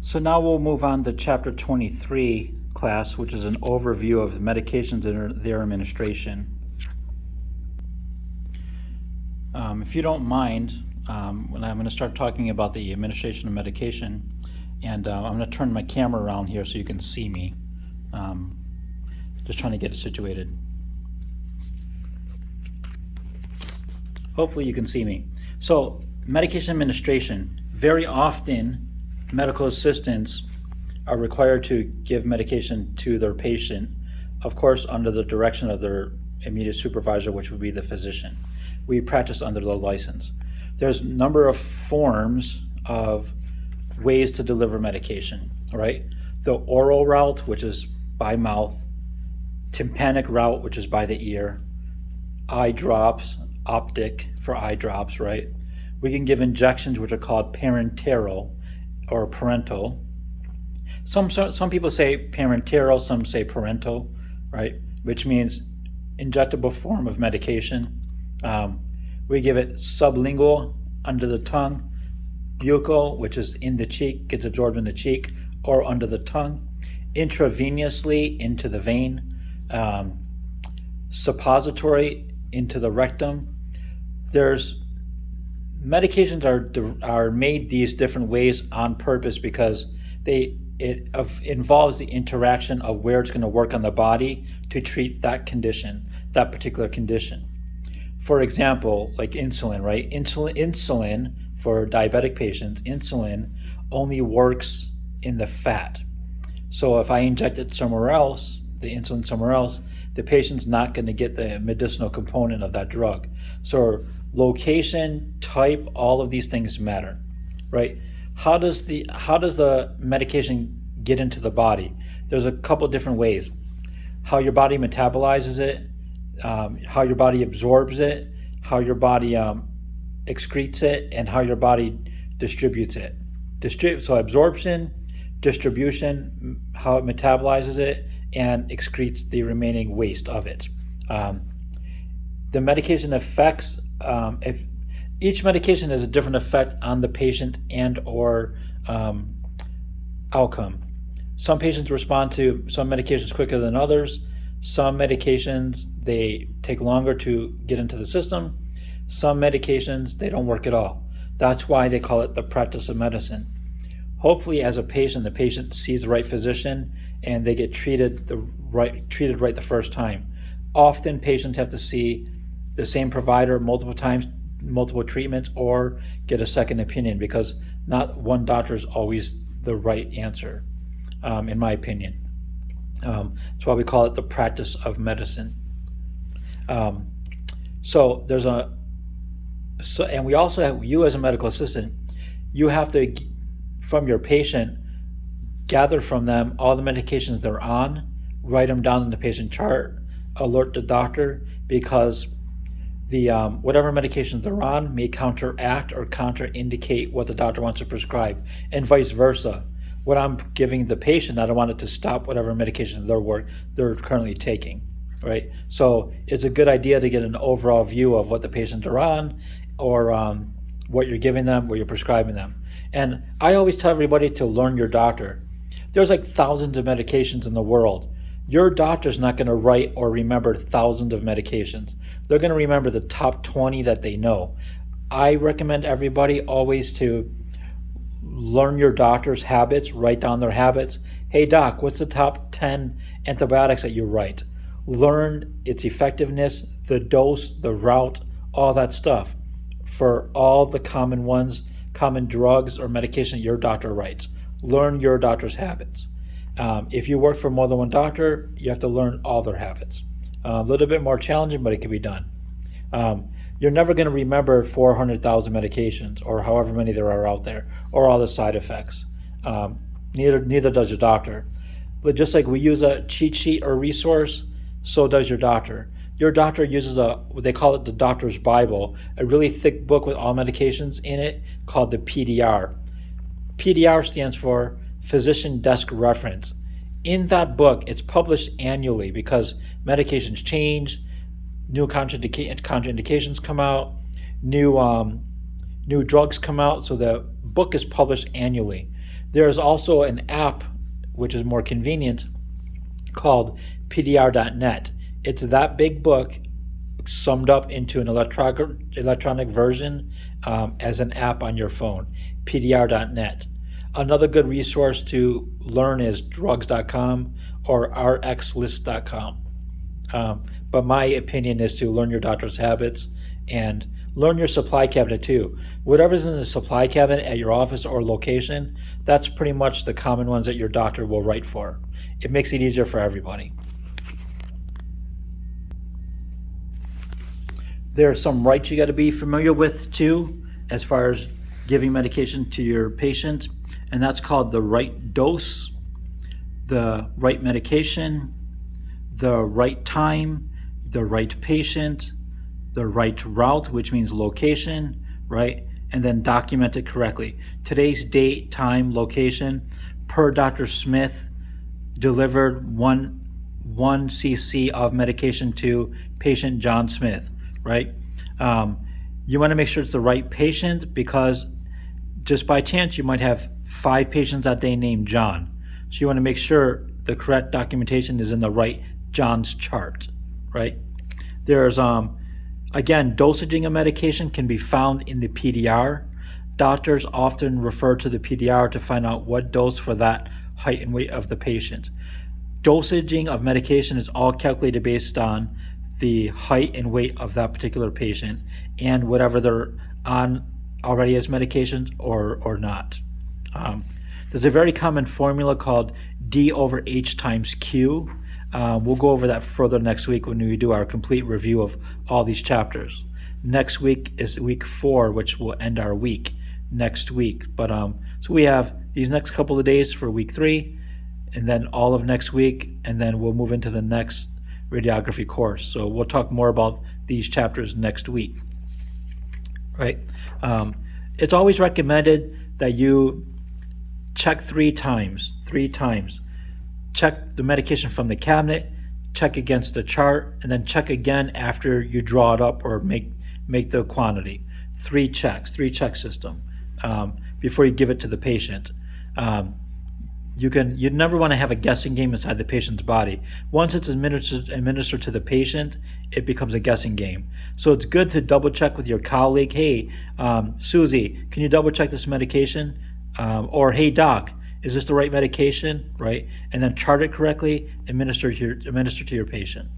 So now we'll move on to chapter 23 class, which is an overview of medications and their administration. If you don't mind, when I'm going to start talking about the administration of medication, and I'm going to turn my camera around here so you can see me. Just trying to get it situated. Hopefully you can see me. So medication administration, very often medical assistants are required to give medication to their patient, of course under the direction of their immediate supervisor, which would be the physician. We practice under the license. There's a number of forms of ways to deliver medication, right? The oral route, which is by mouth, tympanic route, which is by the ear, eye drops, optic for eye drops, right? We can give injections, which are called parenteral or parental. Some people say parenteral, some say parental, right? Which means injectable form of medication. We give it sublingual, under the tongue, buccal, which is in the cheek, gets absorbed in the cheek or under the tongue, intravenously into the vein, suppository into the rectum. There's medications are made these different ways on purpose because it involves the interaction of where it's going to work on the body to treat that condition, that particular condition. For example, like insulin, right? Insulin for diabetic patients, insulin only works in the fat. So if I inject it somewhere else, the insulin somewhere else, the patient's not going to get the medicinal component of that drug. So location, type, all of these things matter, right? How does the medication get into the body? There's a couple different ways. How your body metabolizes it, how your body absorbs it, how your body excretes it, and how your body distributes it. So absorption, distribution, how it metabolizes it, and excretes the remaining waste of it. The medication effects, if each medication has a different effect on the patient and or outcome. Some patients respond to some medications quicker than others. Some medications, they take longer to get into the system. Some medications, they don't work at all. That's why they call it the practice of medicine. Hopefully as a patient, the patient sees the right physician and they get treated right the first time. Often patients have to see the same provider multiple times, multiple treatments, or get a second opinion because not one doctor is always the right answer, in my opinion. That's why we call it the practice of medicine. And we also have, you as a medical assistant, you have to, from your patient, gather from them all the medications they're on, write them down in the patient chart, alert the doctor, because the whatever medications they're on may counteract or contraindicate what the doctor wants to prescribe, and vice versa. What I'm giving the patient, I don't want it to stop whatever medication they're currently taking, right? So it's a good idea to get an overall view of what the patients are on, or what you're giving them, what you're prescribing them. And I always tell everybody to learn your doctor. There's like thousands of medications in the world. Your doctor's not going to write or remember thousands of medications. They're going to remember the top 20 that they know. I recommend everybody always to learn your doctor's habits, write down their habits. Hey doc, what's the top 10 antibiotics that you write? Learn its effectiveness, the dose, the route, all that stuff for all the common ones, common drugs or medication your doctor writes. Learn your doctor's habits. If you work for more than one doctor, you have to learn all their habits. A little bit more challenging, but it can be done. You're never going to remember 400,000 medications or however many there are out there, or all the side effects. Neither does your doctor. But just like we use a cheat sheet or resource, so does your doctor. Your doctor uses what they call it the doctor's Bible, a really thick book with all medications in it called the PDR. PDR stands for Physician Desk Reference. In that book, it's published annually because medications change, new contraindications come out, new drugs come out, so the book is published annually. There's also an app which is more convenient called PDR.net. It's that big book summed up into an electronic version as an app on your phone, PDR.net. Another good resource to learn is drugs.com or rxlist.com. But my opinion is to learn your doctor's habits and learn your supply cabinet too. Whatever's in the supply cabinet at your office or location, that's pretty much the common ones that your doctor will write for. It makes it easier for everybody. There are some rights you got to be familiar with too, as far as giving medication to your patient, and that's called the right dose, the right medication, the right time, the right patient, the right route, which means location, right? And then document it correctly. Today's date, time, location, per Dr. Smith, delivered one cc of medication to patient John Smith, right? You want to make sure it's the right patient, because just by chance you might have 5 patients that day named John. So you want to make sure the correct documentation is in the right John's chart, right? There's again, dosaging of medication can be found in the PDR. Doctors often refer to the PDR to find out what dose for that height and weight of the patient. Dosaging of medication is all calculated based on the height and weight of that particular patient and whatever they're on already as medications or not. There's a very common formula called D over H times Q. We'll go over that further next week when we do our complete review of all these chapters. Next week is week 4, which will end our week next week. But so we have these next couple of days for week 3, and then all of next week, and then we'll move into the next radiography course. So we'll talk more about these chapters next week, right? It's always recommended that you check 3 times. Check the medication from the cabinet, check against the chart, and then check again after you draw it up or make the quantity. 3 check system before you give it to the patient. You never want to have a guessing game inside the patient's body. Once it's administered to the patient, it becomes a guessing game. So it's good to double check with your colleague. Hey, Susie, can you double check this medication? Or hey, doc, is this the right medication, right? And then chart it correctly, administer to your patient.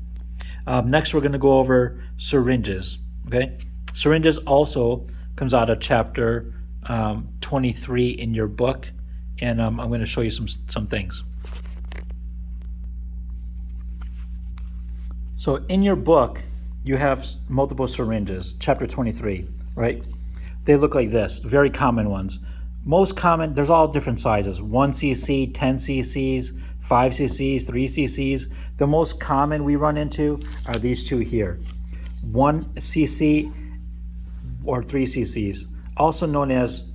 Next, we're going to go over syringes, okay? Syringes also comes out of chapter 23 in your book, and I'm going to show you some things. So in your book, you have multiple syringes, chapter 23, right? They look like this, very common ones. Most common, there's all different sizes, 1 cc, 10 cc's, 5 cc's, 3 cc's. The most common we run into are these 2 here, 1 cc or 3 cc's, also known as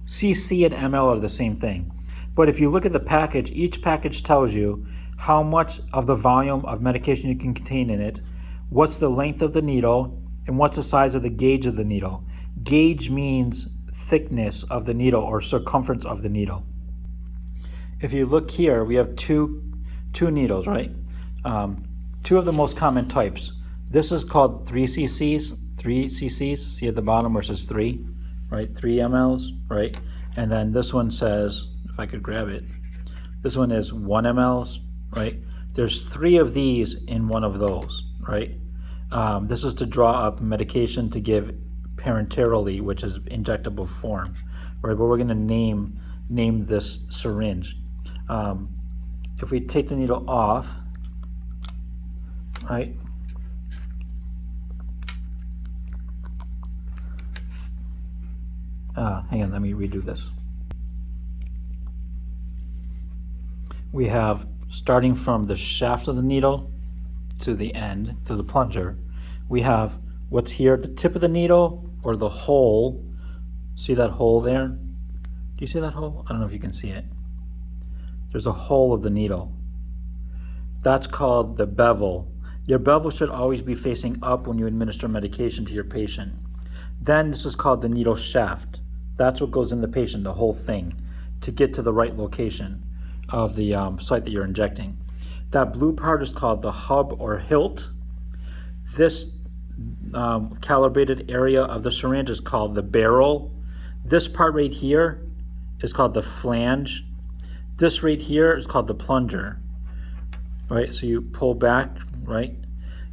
cc and ml are the same thing. But if you look at the package, each package tells you how much of the volume of medication you can contain in it, what's the length of the needle, and what's the size of the gauge of the needle. Gauge means thickness of the needle or circumference of the needle. If you look here, we have two needles, right? 2 of the most common types. This is called 3 cc's. See at the bottom where it says 3, right? 3 mLs, right? And then this one says, if I could grab it, this one is 1 mLs, right? There's 3 of these in one of those, right? This is to draw up medication to give parenterally, which is injectable form, right? But we're going to name this syringe. If we take the needle off, right? Hang on, let me redo this. We have, starting from the shaft of the needle to the end, to the plunger, we have what's here at the tip of the needle, or the hole. See that hole there? Do you see that hole? I don't know if you can see it. There's a hole of the needle. That's called the bevel. Your bevel should always be facing up when you administer medication to your patient. Then this is called the needle shaft. That's what goes in the patient, the whole thing. to get to the right location of the site that you're injecting. That blue part is called the hub or hilt. This calibrated area of the syringe is called the barrel. This part right here is called the flange. This right here is called the plunger, right? So you pull back, right?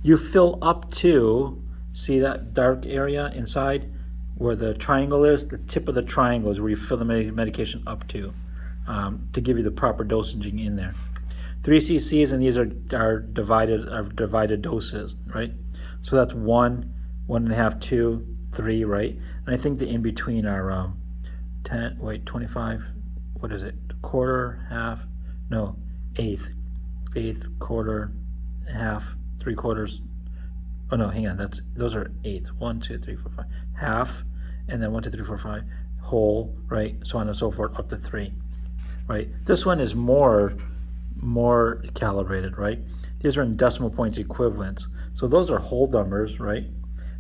You fill up to, see that dark area inside where the triangle is? The tip of the triangle is where you fill the medication up to give you the proper dosaging in there. 3 cc's, and these are divided doses, right? So that's 1, 1.5, 2, 3, right? And I think the in between are 25. What is it? Quarter, half? No, eighth, quarter, half, 3/4. Oh no, hang on. Those are eighths. 1, 2, 3, 4, 5. Half, and then 1, 2, 3, 4, 5. Whole, right? So on and so forth, up to 3, right? This one is more calibrated, right? These are in decimal points equivalents. So those are whole numbers, right?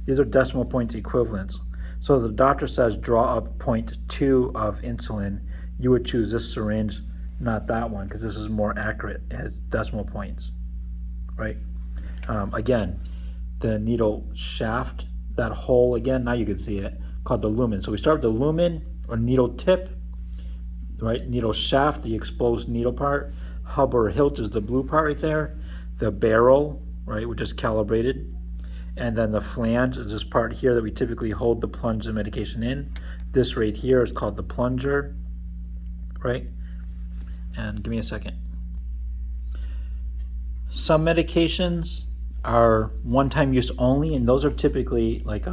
These are decimal points equivalents. So the doctor says draw up 0.2 of insulin. You would choose this syringe, not that one, because this is more accurate. It has decimal points, right? Again, the needle shaft, that hole again, now you can see it, called the lumen. So we start with the lumen or needle tip, right? Needle shaft, the exposed needle part. Hub or hilt is the blue part right there. The barrel, right, which is calibrated. And then the flange is this part here that we typically hold the plunge the medication in. This right here is called the plunger, right? And give me a second. Some medications are one-time use only, and those are typically like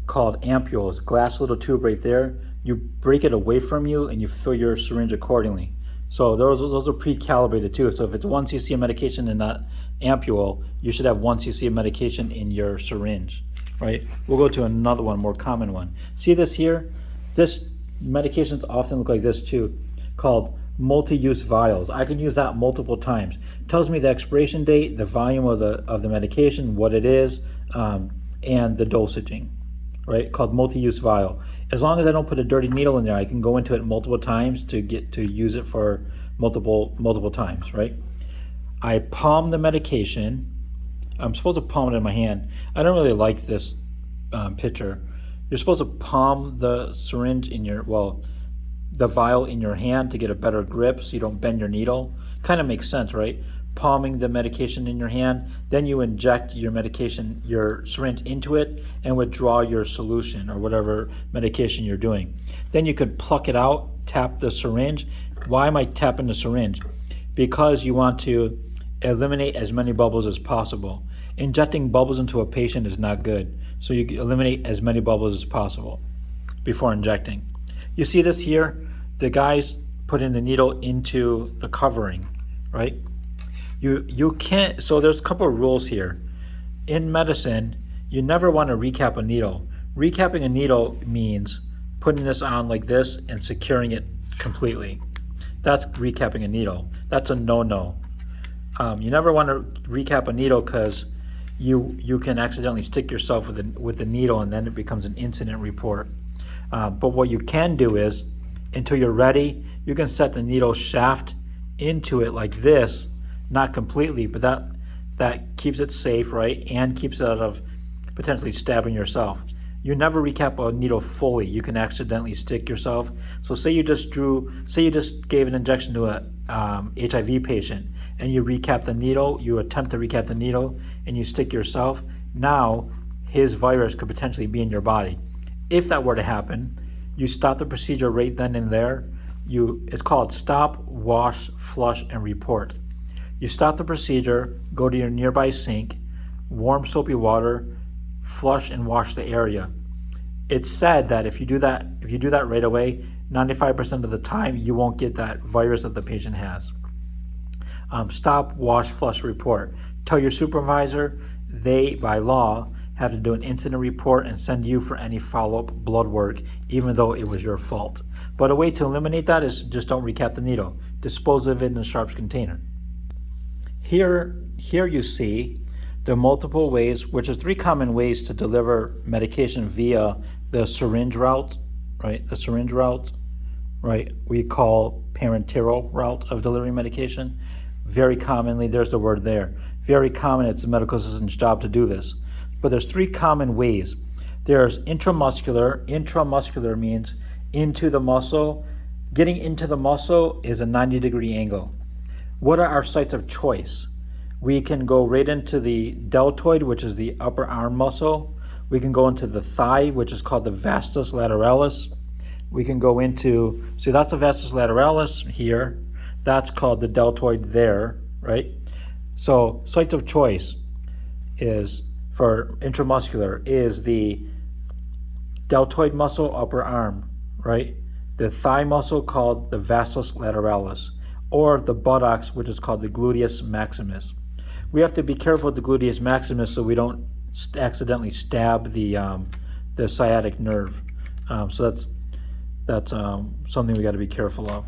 called ampules, glass little tube right there. You break it away from you and you fill your syringe accordingly. So those are pre-calibrated too. So if it's 1 cc of medication and not ampule, you should have 1 cc of medication in your syringe, right? We'll go to another one, more common one. See this here? This medications often look like this too, called multi-use vials. I can use that multiple times. It tells me the expiration date, the volume of the medication, what it is, and the dosaging, right? Called multi-use vial. As long as I don't put a dirty needle in there, I can go into it multiple times to get to use it for multiple times, right? I palm the medication. I'm supposed to palm it in my hand. I don't really like this picture. You're supposed to palm the syringe in the vial in your hand to get a better grip so you don't bend your needle. Kind of makes sense, right? Palming the medication in your hand, then you inject your medication, your syringe into it and withdraw your solution or whatever medication you're doing. Then you could pluck it out, tap the syringe. Why am I tapping the syringe? Because you want to eliminate as many bubbles as possible. Injecting bubbles into a patient is not good, so you eliminate as many bubbles as possible before injecting. You see this here? The guy's putting the needle into the covering, right? You can't, so there's a couple of rules here. In medicine, you never want to recap a needle. Recapping a needle means putting this on like this and securing it completely. That's recapping a needle. That's a no-no. You never want to recap a needle because you can accidentally stick yourself with the needle and then it becomes an incident report. But what you can do is, until you're ready, you can set the needle shaft into it like this, not completely, but that keeps it safe, right? And keeps it out of potentially stabbing yourself. You never recap a needle fully. You can accidentally stick yourself. So say you just gave an injection to a HIV patient and you recap the needle, you attempt to recap the needle and you stick yourself. Now his virus could potentially be in your body. If that were to happen, you stop the procedure right then and there. It's called stop, wash, flush, and report. You stop the procedure, go to your nearby sink, warm soapy water, flush and wash the area. It's said that if you do that right away, 95% of the time you won't get that virus that the patient has. Stop, wash, flush, report. Tell your supervisor. They, by law, have to do an incident report and send you for any follow-up blood work, even though it was your fault. But a way to eliminate that is just don't recap the needle. Dispose of it in a sharps container. Here you see the multiple ways, which is 3 common ways to deliver medication via the syringe route, right? The syringe route, right, we call parenteral route of delivering medication. Very commonly, there's the word there. Very common, it's a medical assistant's job to do this. But there's three common ways. There's intramuscular. Intramuscular means into the muscle. Getting into the muscle is a 90-degree angle. What are our sites of choice? We can go right into the deltoid, which is the upper arm muscle. We can go into the thigh, which is called the vastus lateralis. We can go into, see, that's the vastus lateralis here. That's called the deltoid there, right? So sites of choice is, for intramuscular, is the deltoid muscle, upper arm, right? The thigh muscle called the vastus lateralis, or the buttocks, which is called the gluteus maximus. We have to be careful with the gluteus maximus so we don't accidentally stab the sciatic nerve. So that's something we got to be careful of,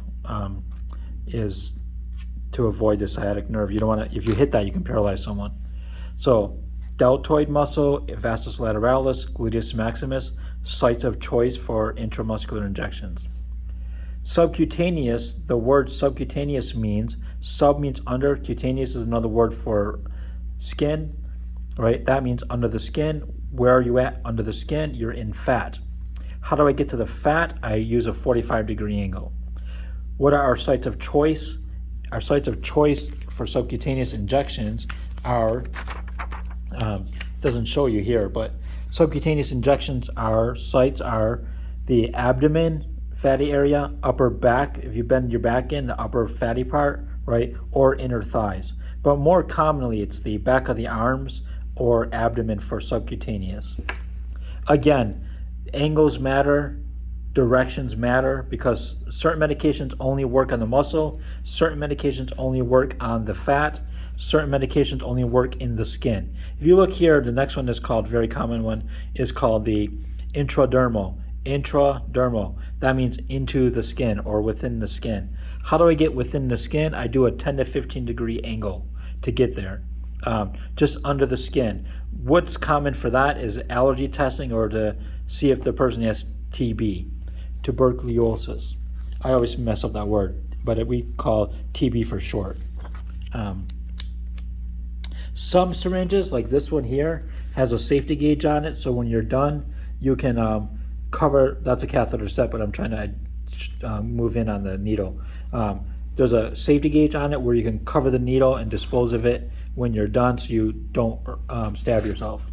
is to avoid the sciatic nerve. You don't want to, if you hit that, you can paralyze someone. So deltoid muscle, vastus lateralis, gluteus maximus, sites of choice for intramuscular injections. Subcutaneous, the word subcutaneous means, sub means under, cutaneous is another word for skin, right? That means under the skin. Where are you at under the skin? You're in fat. How do I get to the fat? I use a 45-degree angle. What are our sites of choice? Our sites of choice for subcutaneous injections are, doesn't show you here, but subcutaneous injections, our sites are the abdomen, fatty area, upper back, if you bend your back in, the upper fatty part, right, or inner thighs. But more commonly, it's the back of the arms or abdomen for subcutaneous. Again, angles matter, directions matter, because certain medications only work on the muscle, certain medications only work on the fat, certain medications only work in the skin. If you look here, the next one is called, very common one, is called the intradermal. Intradermal, that means into the skin or within the skin. How do I get within the skin? I do a 10 to 15 degree angle to get there, just under the skin. What's common for that is allergy testing or to see if the person has TB, tuberculosis. I always mess up that word, but we call TB for short. Some syringes, like this one here, has a safety gauge on it, so when you're done, you can cover, that's a catheter set, but I'm trying to move in on the needle. There's a safety gauge on it where you can cover the needle and dispose of it when you're done so you don't stab yourself.